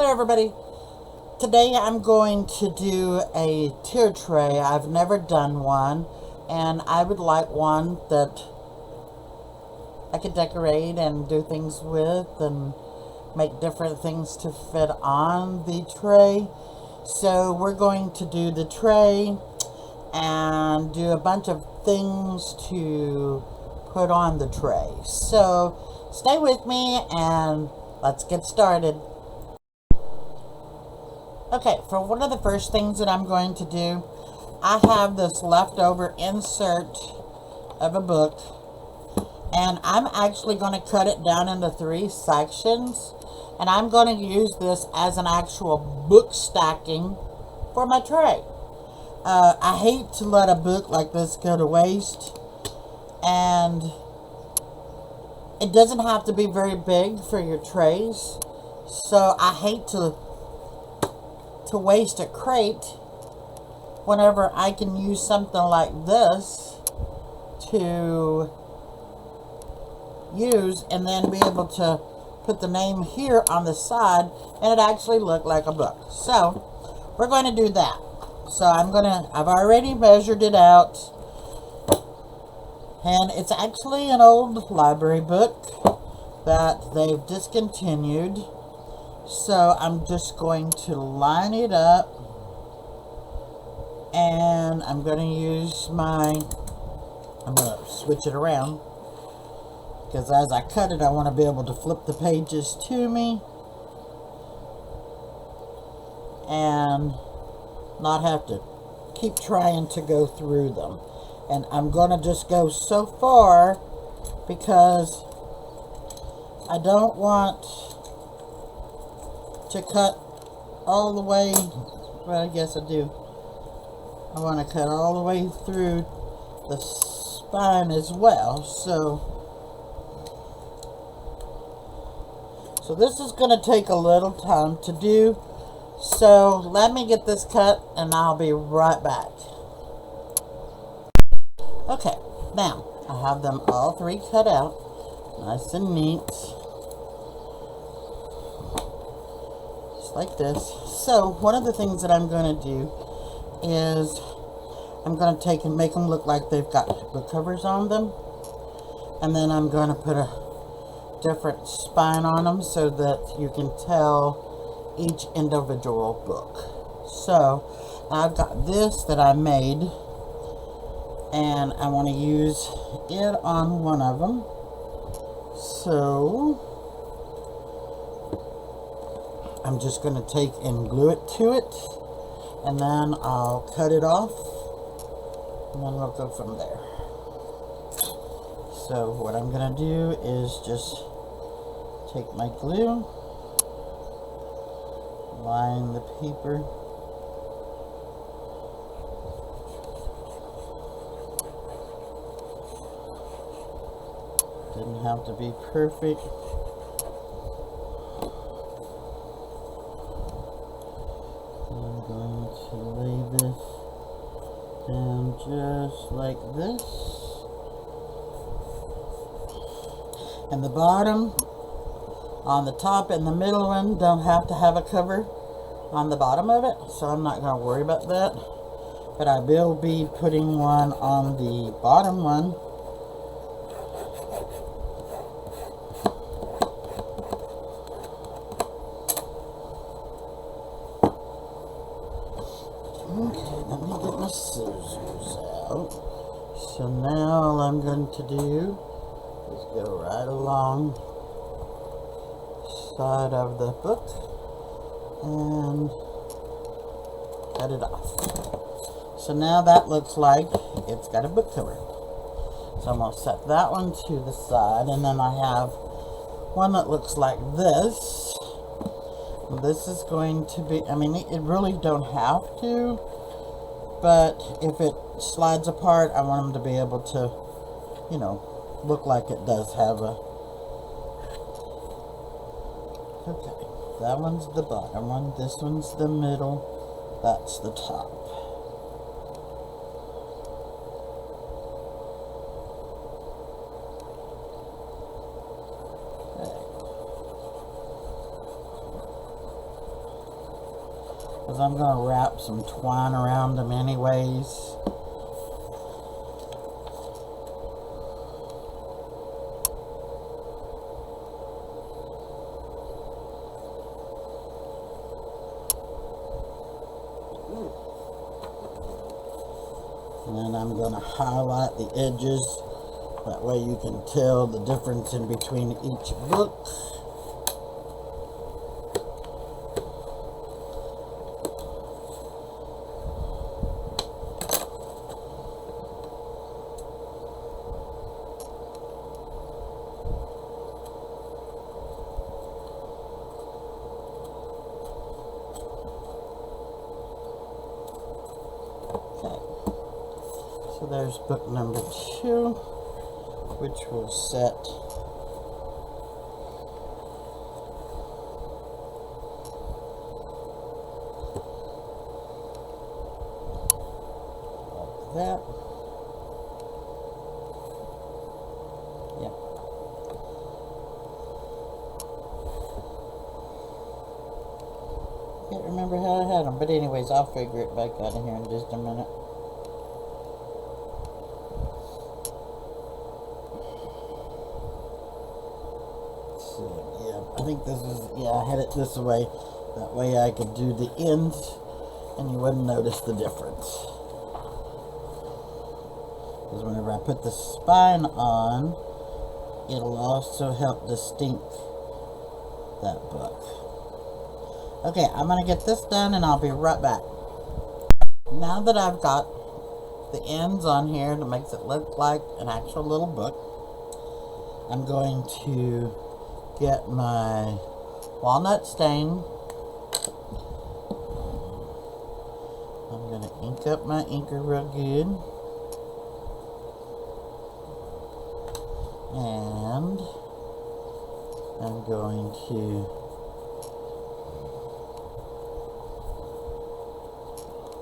Hello everybody. Today I'm going to do a tier tray. I've never done one, and I would like one that I could decorate and do things with and make different things to fit on the tray. So we're going to do the tray and do a bunch of things to put on the tray. So stay with me and let's get started. Okay, for one of the first things that I'm going to do, I have this leftover insert of a book, and I'm actually going to cut it down into 3 sections, and I'm going to use this as an actual book stacking for my tray. I hate to let a book like this go to waste, and it doesn't have to be very big for your trays, so I hate to waste a crate whenever I can use something like this to use and then be able to put the name here on the side and it actually look like a book. So we're going to do that. So I've already measured it out, and it's actually an old library book that they've discontinued. So I'm just going to line it up, and I'm going to use I'm going to switch it around, because as I cut it I want to be able to flip the pages to me and not have to keep trying to go through them. And I'm going to just go so far because I don't want to cut all the way. Well, I guess I do. I want to cut all the way through the spine as well. So this is going to take a little time to do. So let me get this cut and I'll be right back. Okay, now I have them all 3 cut out, nice and neat. Like this. So one of the things that I'm going to do is I'm going to take and make them look like they've got book covers on them, and then I'm going to put a different spine on them so that you can tell each individual book. So I've got this that I made, and I want to use it on one of them. So I'm just going to take and glue it to it, and then I'll cut it off, and then we'll go from there. So what I'm going to do is just take my glue, line the paper, didn't have to be perfect. I'm going to lay this down just like this. And the bottom, on the top and the middle one, don't have to have a cover on the bottom of it, so I'm not going to worry about that. But I will be putting one on the bottom one. Okay, let me get my scissors out. So now all I'm going to do is go right along the side of the book and cut it off. So now that looks like it's got a book cover. So I'm going to set that one to the side, and then I have one that looks like this. This is going to be, I mean, it really don't have to, but if it slides apart, I want them to be able to, you know, look like it does have a, okay, that one's the bottom one, this one's the middle, that's the top. because I'm going to wrap some twine around them anyways. And then I'm going to highlight the edges. That way you can tell the difference in between each book. So there's book number 2, which will set like that. Yep. Can't remember how I had them, but anyways, I'll figure it back out of here in just a minute. I think this is, yeah, I had it this way. That way I could do the ends and you wouldn't notice the difference. Because whenever I put the spine on, it'll also help distinct that book. Okay, I'm going to get this done and I'll be right back. Now that I've got the ends on here that makes it look like an actual little book, I'm going to get my walnut stain. I'm going to ink up my inker real good. And I'm going to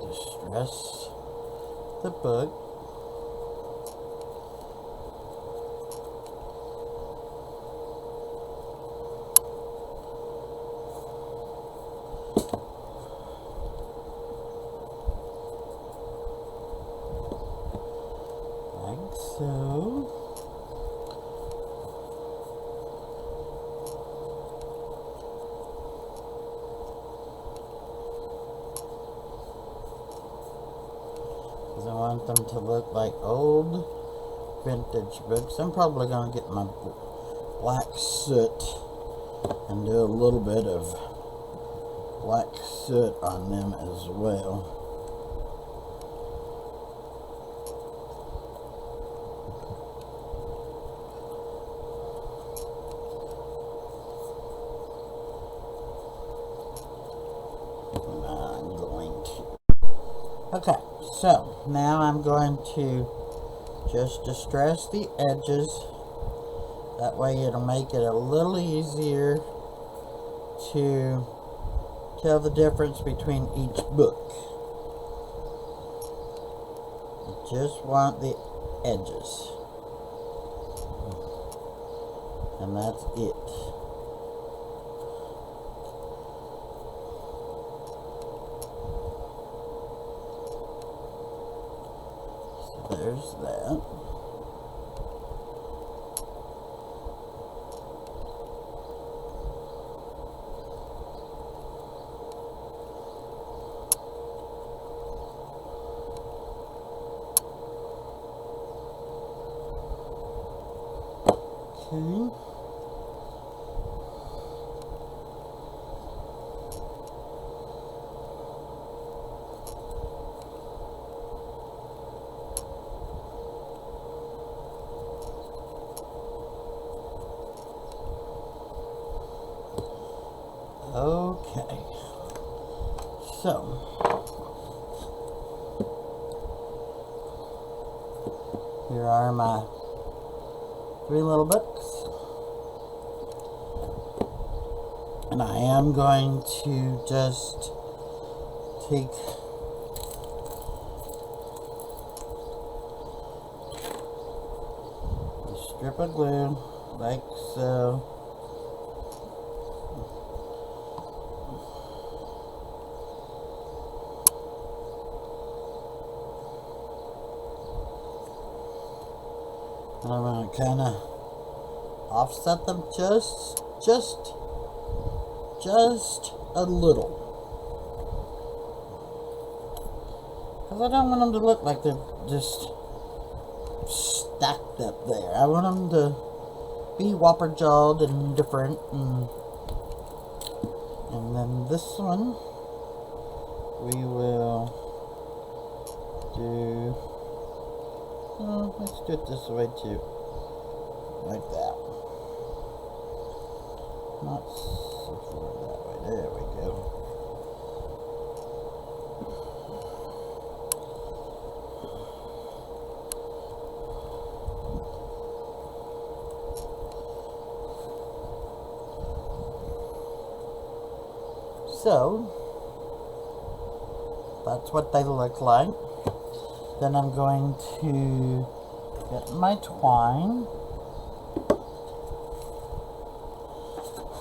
distress the book. So, because I want them to look like old vintage books. I'm probably going to get my black soot and do a little bit of black soot on them as well. Okay, so now I'm going to just distress the edges. That way it'll make it a little easier to tell the difference between each book. I just want the edges. And that's it. There's that. Okay. Okay, so here are my 3 little books, and I am going to just take a strip of glue like so. And I'm going to kind of offset them just a little. Because I don't want them to look like they're just stacked up there. I want them to be whopper jawed and different. And then this one, we will do, let's do it this way too. Like that. Not so far that way. There we go. So, that's what they look like. Then I'm going to get my twine.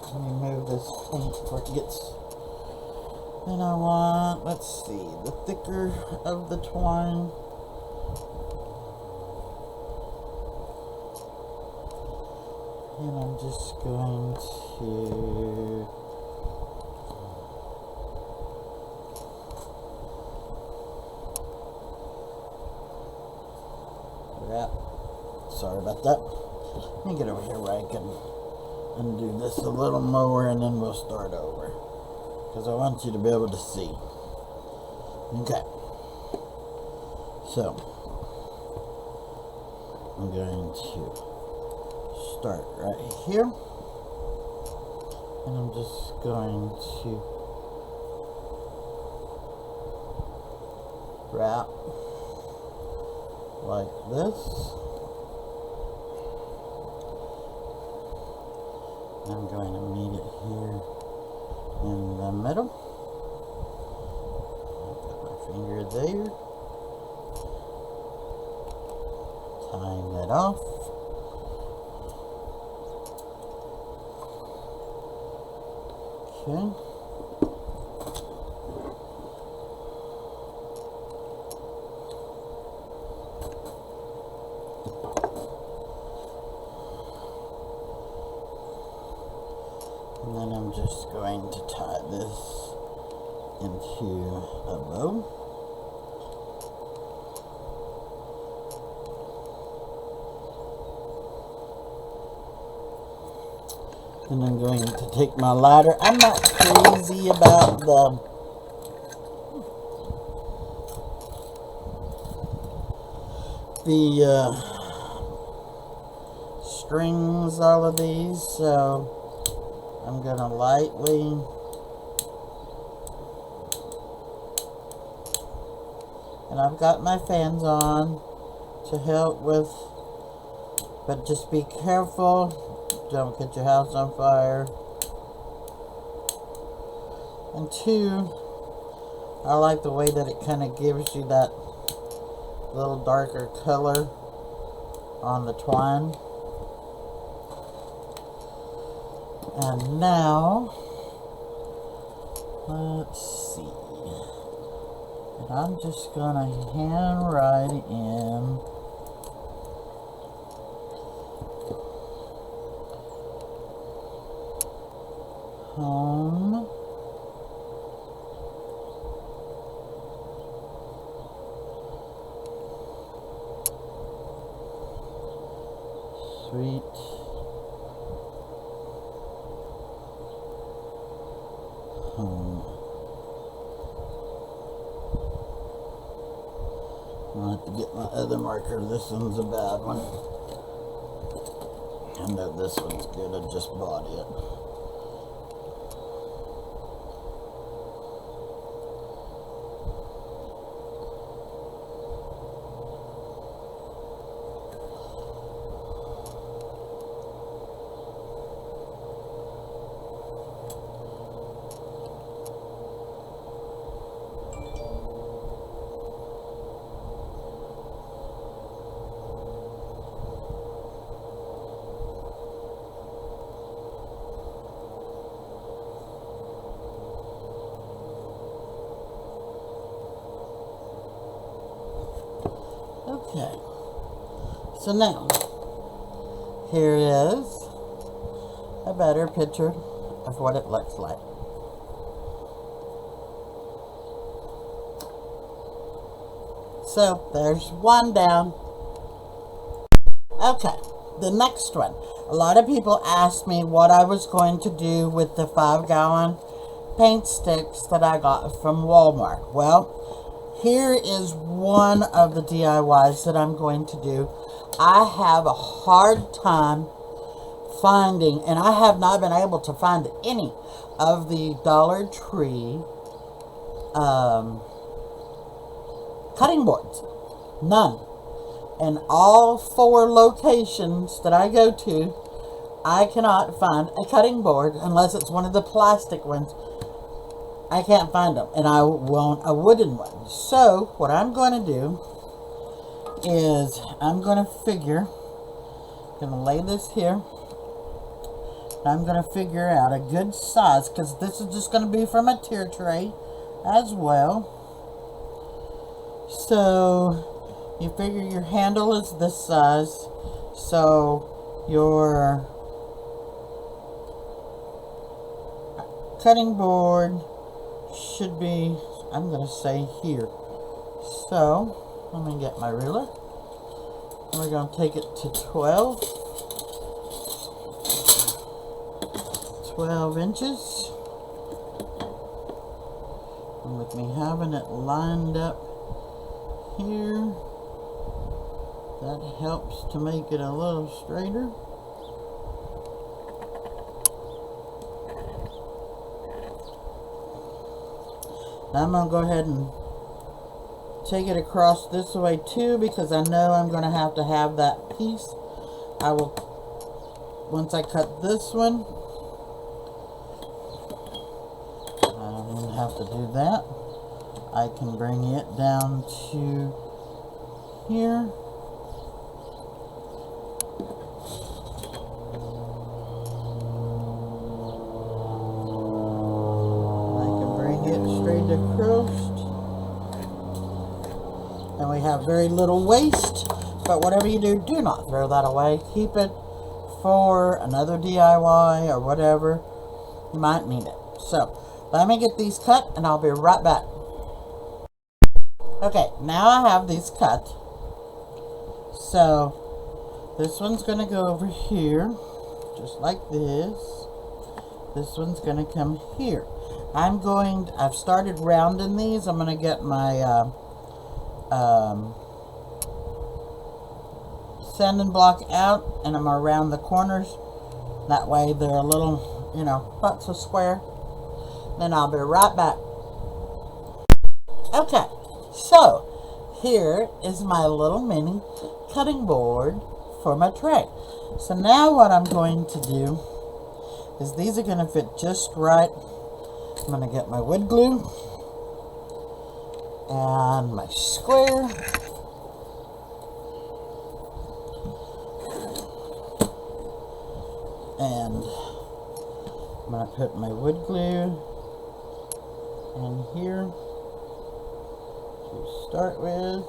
Let me move this paint before it gets... Then I want, let's see, the thicker of the twine. And I'm just going to... Sorry about that. Let me get over here where I can undo this a little more and then we'll start over. Because I want you to be able to see. Okay. So, I'm going to start right here. And I'm just going to wrap like this. I'm going to meet it here in the middle. I'll put my finger there. Tying that off. Okay. And then I'm just going to tie this into a bow. And I'm going to take my lighter. I'm not crazy about the strings, all of these, so I'm gonna lightly and I've got my fans on to help with, but just be careful, don't get your house on fire. And two, I like the way that it kind of gives you that little darker color on the twine. And now, let's see, and I'm just gonna hand write in home sweet home. I'll have to get my other marker. This one's a bad one. I know this one's good. I just bought it. Okay, so now here is a better picture of what it looks like. So there's one down. Okay, the next one. A lot of people asked me what I was going to do with the 5-gallon paint sticks that I got from Walmart. Well, here is one of the DIYs that I'm going to do. I have a hard time finding, and I have not been able to find any of the Dollar Tree cutting boards. None. In all 4 locations that I go to, I cannot find a cutting board unless it's one of the plastic ones. I can't find them, and I want a wooden one. So what I'm going to do is I'm going to lay this here. I'm going to figure out a good size, because this is just going to be from a tier tray as well. So you figure your handle is this size, so your cutting board should be, I'm going to say here. So let me get my ruler. We're going to take it to 12 inches. And with me having it lined up here, that helps to make it a little straighter. Now I'm going to go ahead and take it across this way too, because I know I'm going to have that piece. I will, once I cut this one, I don't even have to do that. I can bring it down to here. I can bring it straight across. And we have very little waste, but whatever you do, do not throw that away. Keep it for another DIY or whatever. You might need it. So let me get these cut and I'll be right back. Okay, now I have these cut. So this one's going to go over here, just like this. This one's going to come here. I've started rounding these. I'm going to get my sanding block out, and I'm going to round the corners. That way they're a little, not so square. Then I'll be right back. Okay, so here is my little mini cutting board for my tray. So now what I'm going to do is these are going to fit just right. I'm going to get my wood glue and my square. And I'm going to put my wood glue in here to start with.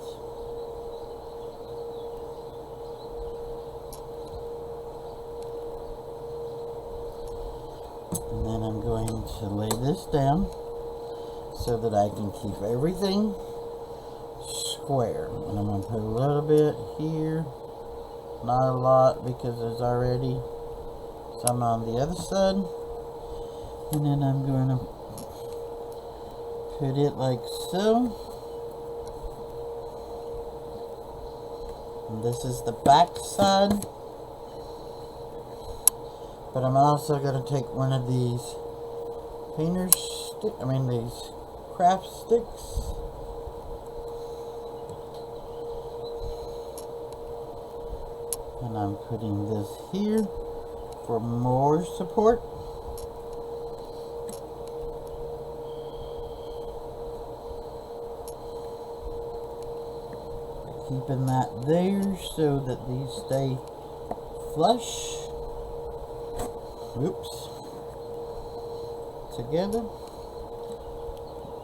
And then I'm going to lay this down so that I can keep everything square. And I'm going to put a little bit here, not a lot because there's already some on the other side. And then I'm going to put it like so. And this is the back side. But I'm also going to take one of these these craft sticks. And I'm putting this here for more support. Keeping that there so that these stay flush. Oops. Together.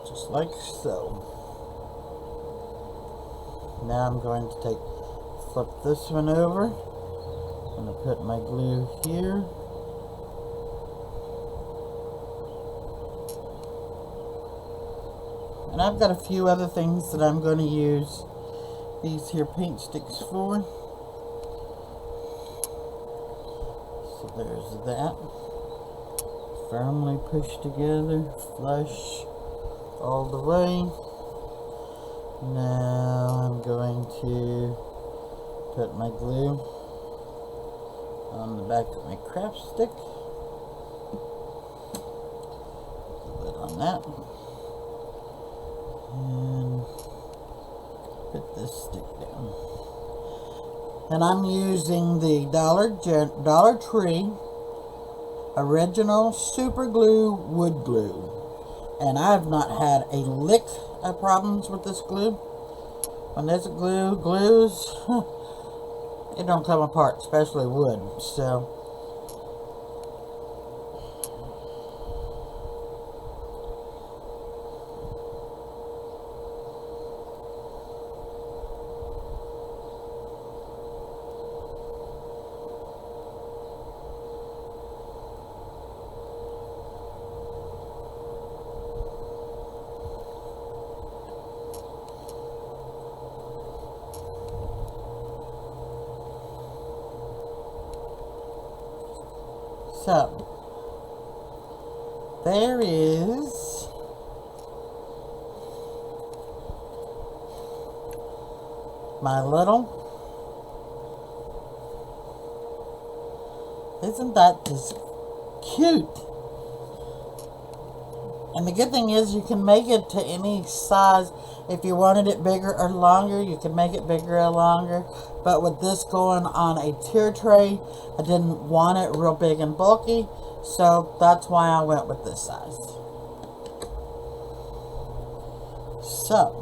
Just like so. Now I'm going to flip this one over I'm going to put my glue here. And I've got a few other things that I'm going to use these here paint sticks for. So there's that. Firmly pushed together, flush all the way. Now I'm going to put my glue on the back of my craft stick. Put the lid on that. And put this stick down. And I'm using the Dollar Tree Original Super Glue Wood Glue. And I've not had a lick of problems with this glue. When there's glues, it don't come apart, especially wood. So there is my little, isn't that just cute? And the good thing is you can make it to any size. If you wanted it bigger or longer, you can make it bigger or longer. But with this going on a tier tray, I didn't want it real big and bulky. So that's why I went with this size. So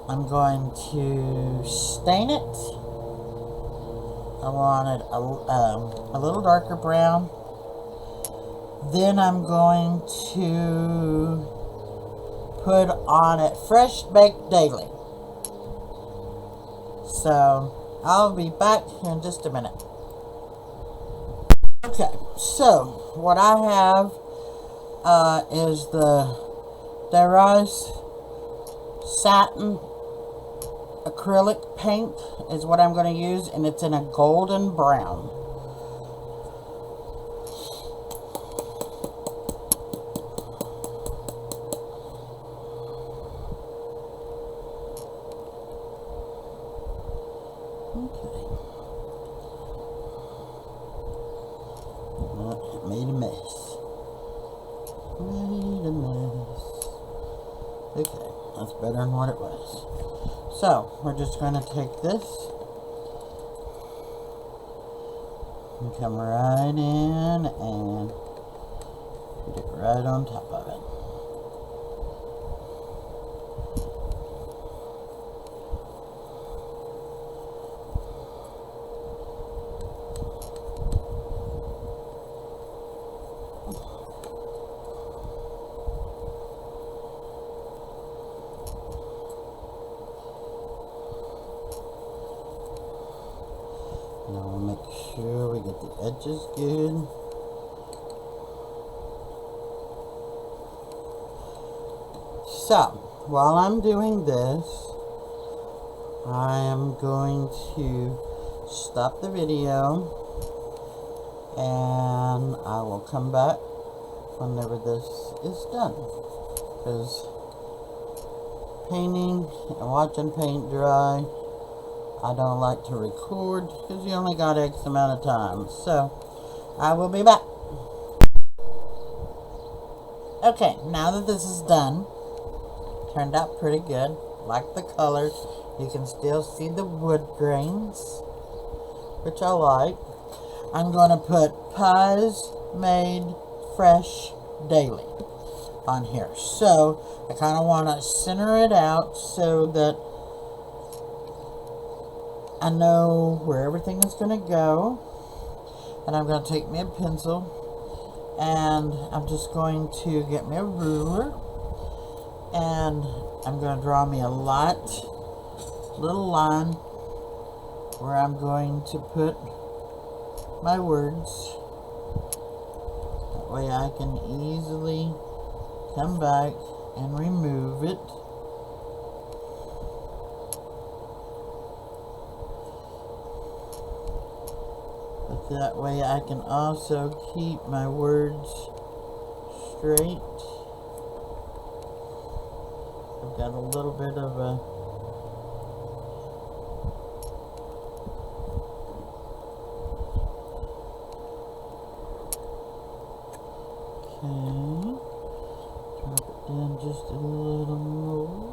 I'm going to stain it. I want it a little darker brown. Then I'm going to put on it Fresh Baked Daily. So I'll be back in just a minute. Okay, so what I have is the Darius Satin acrylic paint is what I'm going to use, and it's in a golden brown. Made a mess. Okay, that's better than what it was. So, we're just going to take this and come right in and put it right on top of it. Now we'll make sure we get the edges good. So, while I'm doing this, I am going to stop the video and I will come back whenever this is done. Because painting and watching paint dry, I don't like to record because you only got X amount of time. So, I will be back. Okay, now that this is done, turned out pretty good. Like the colors. You can still see the wood grains, which I like. I'm going to put Pies Made Fresh Daily on here. So, I kind of want to center it out so that I know where everything is going to go. And I'm going to take me a pencil and I'm just going to get me a ruler and I'm going to draw me a little line where I'm going to put my words. That way I can easily come back and remove it. But that way I can also keep my words straight. I've got a little bit of a okay. Drop it down just a little more.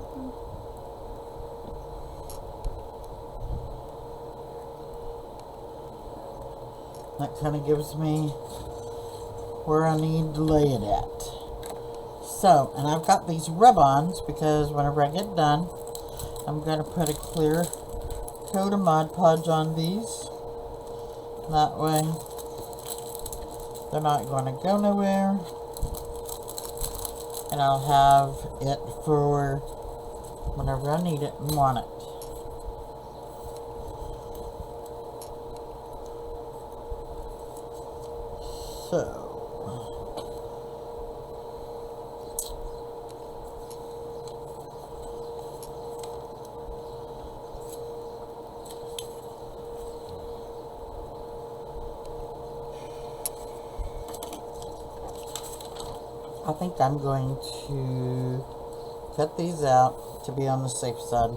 That kind of gives me where I need to lay it at. So, and I've got these rub-ons because whenever I get done, I'm going to put a clear coat of Mod Podge on these. That way, they're not going to go nowhere. And I'll have it for whenever I need it and want it. So, I think I'm going to cut these out to be on the safe side.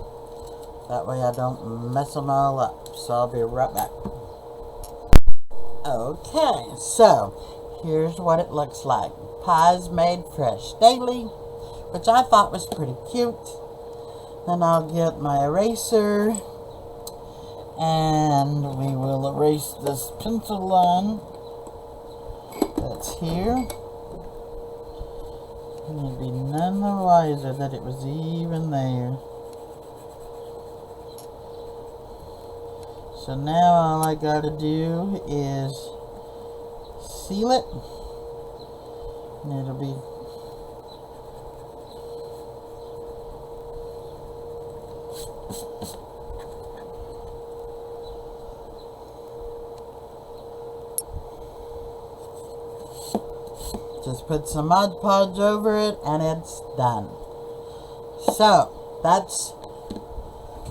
That way I don't mess them all up. So I'll be right back. Okay, so here's what it looks like. Pies made fresh daily, which I thought was pretty cute. Then I'll get my eraser and we will erase this pencil line that's here. And you'd be none the wiser that it was even there. So now all I gotta do is seal it. And it'll be just put some Mod Podge over it and it's done. So that's,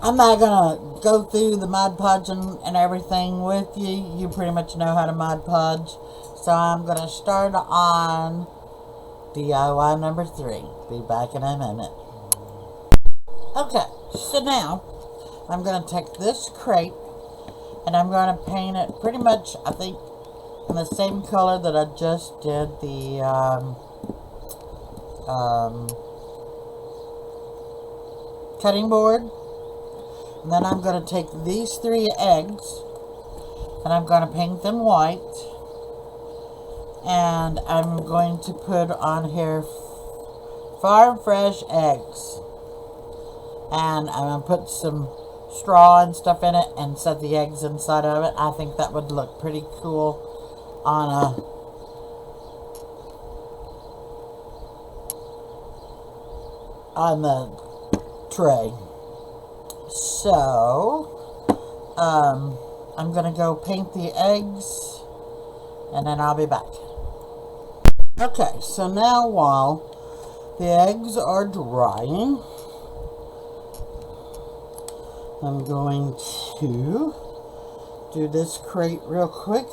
I'm not gonna go through the Mod Podge and everything with you. You pretty much know how to Mod Podge. So I'm gonna start on DIY number 3. Be back in a minute. Okay, so now I'm gonna take this crate and I'm gonna paint it pretty much, I think, in the same color that I just did the cutting board. And then I'm going to take these 3 eggs and I'm going to paint them white. And I'm going to put on here farm fresh eggs. And I'm going to put some straw and stuff in it and set the eggs inside of it. I think that would look pretty cool on the tray. So I'm gonna go paint the eggs and then I'll be back. Okay, so now while the eggs are drying, I'm going to do this crate real quick.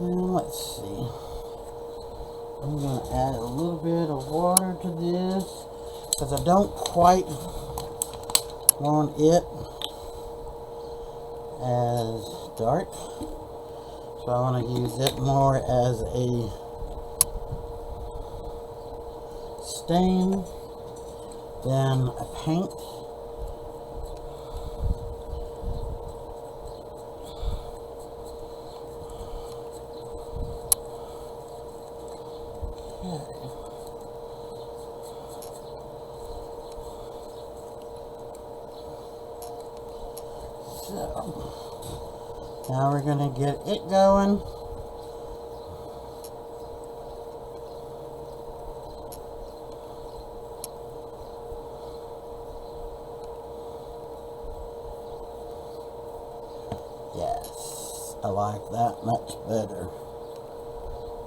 And let's see. I'm going to add a little bit of water to this because I don't quite want it as dark. So I want to use it more as a stain than a paint. So now we're going to get it going. I like that much better.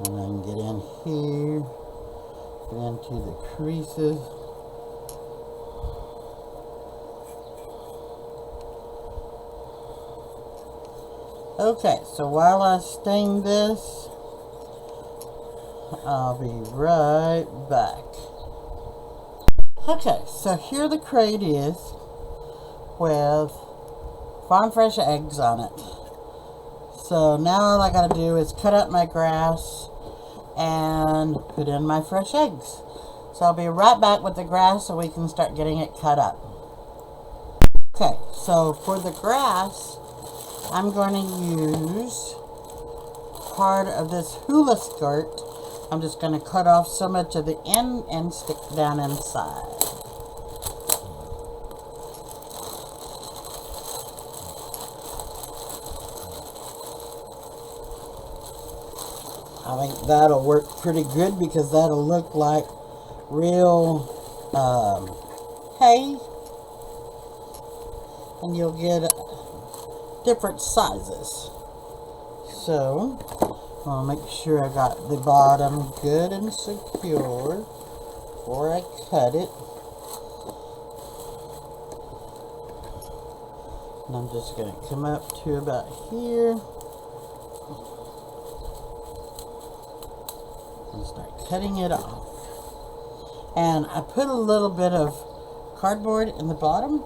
And then get in here, get into the creases. Okay, so while I stain this, I'll be right back. Okay, so here the crate is with farm fresh eggs on it. So now all I gotta do is cut up my grass and put in my fresh eggs. So I'll be right back with the grass so we can start getting it cut up. Okay, so for the grass, I'm going to use part of this hula skirt. I'm just going to cut off so much of the end and stick down inside. I think that'll work pretty good because that'll look like real hay, and you'll get different sizes. So I'll make sure I got the bottom good and secure before I cut it. And I'm just going to come up to about here and start cutting it off. And I put a little bit of cardboard in the bottom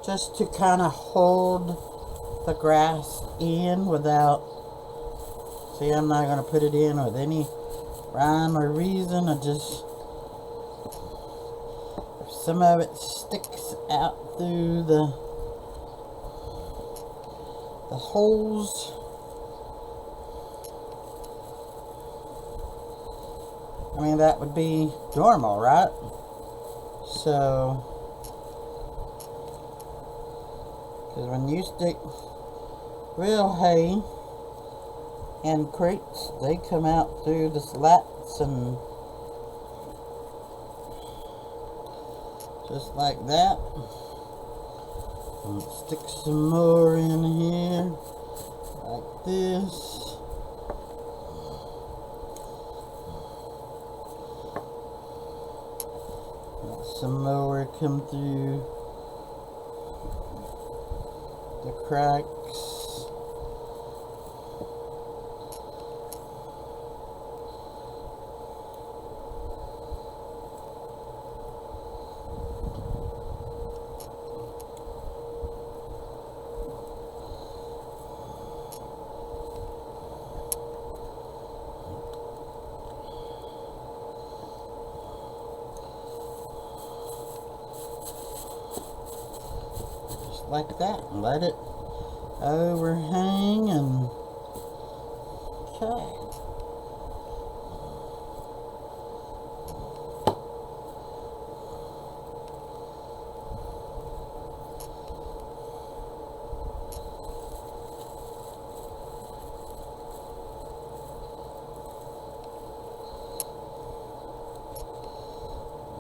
just to kind of hold the grass in without, see, I'm not going to put it in with any rhyme or reason. I just, if some of it sticks out through the holes, I mean, that would be normal, right? So, because when you stick real hay in crates, they come out through the slats and just like that. And stick some more in here like this. Some more come through the cracks. Like that, and let it overhang, and okay.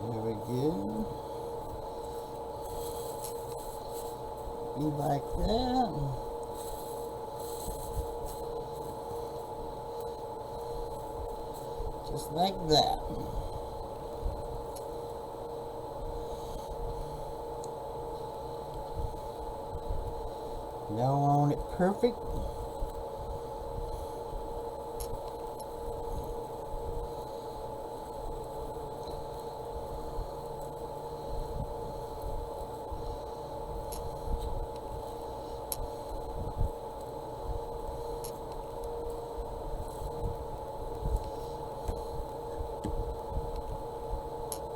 There we go. Be like that. Just like that. Don't want it perfect.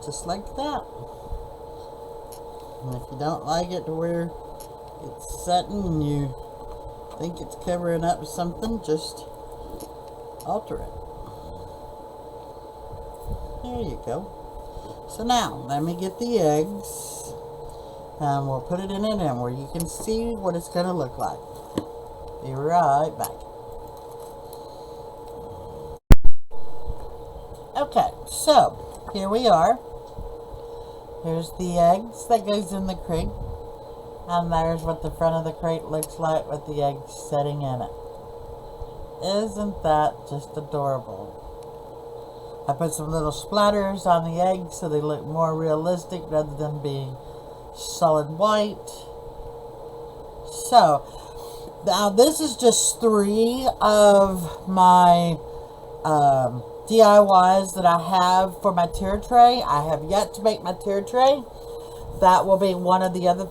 Just like that. And if you don't like it to where it's setting and you think it's covering up something, just alter it. There you go. So now, let me get the eggs and we'll put it in it and where you can see what it's going to look like. Be right back. Okay, so here we are. Here's the eggs that goes in the crate. And there's what the front of the crate looks like with the eggs setting in it. Isn't that just adorable? I put some little splatters on the eggs so they look more realistic rather than being solid white. So, now this is just 3 of my DIYs that I have for my tier tray. I have yet to make my tier tray. That will be one of the other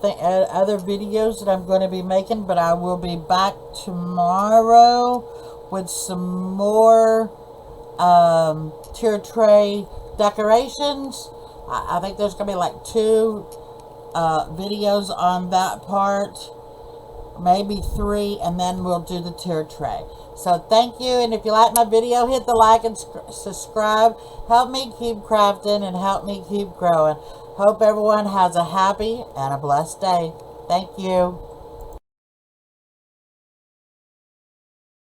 videos that I'm going to be making, but I will be back tomorrow with some more tier tray decorations. I think there's going to be like 2 videos on that part, maybe 3, and then we'll do the tier tray. So thank you, and if you like my video, hit the like and subscribe. Help me keep crafting and help me keep growing. Hope everyone has a happy and a blessed day. Thank you.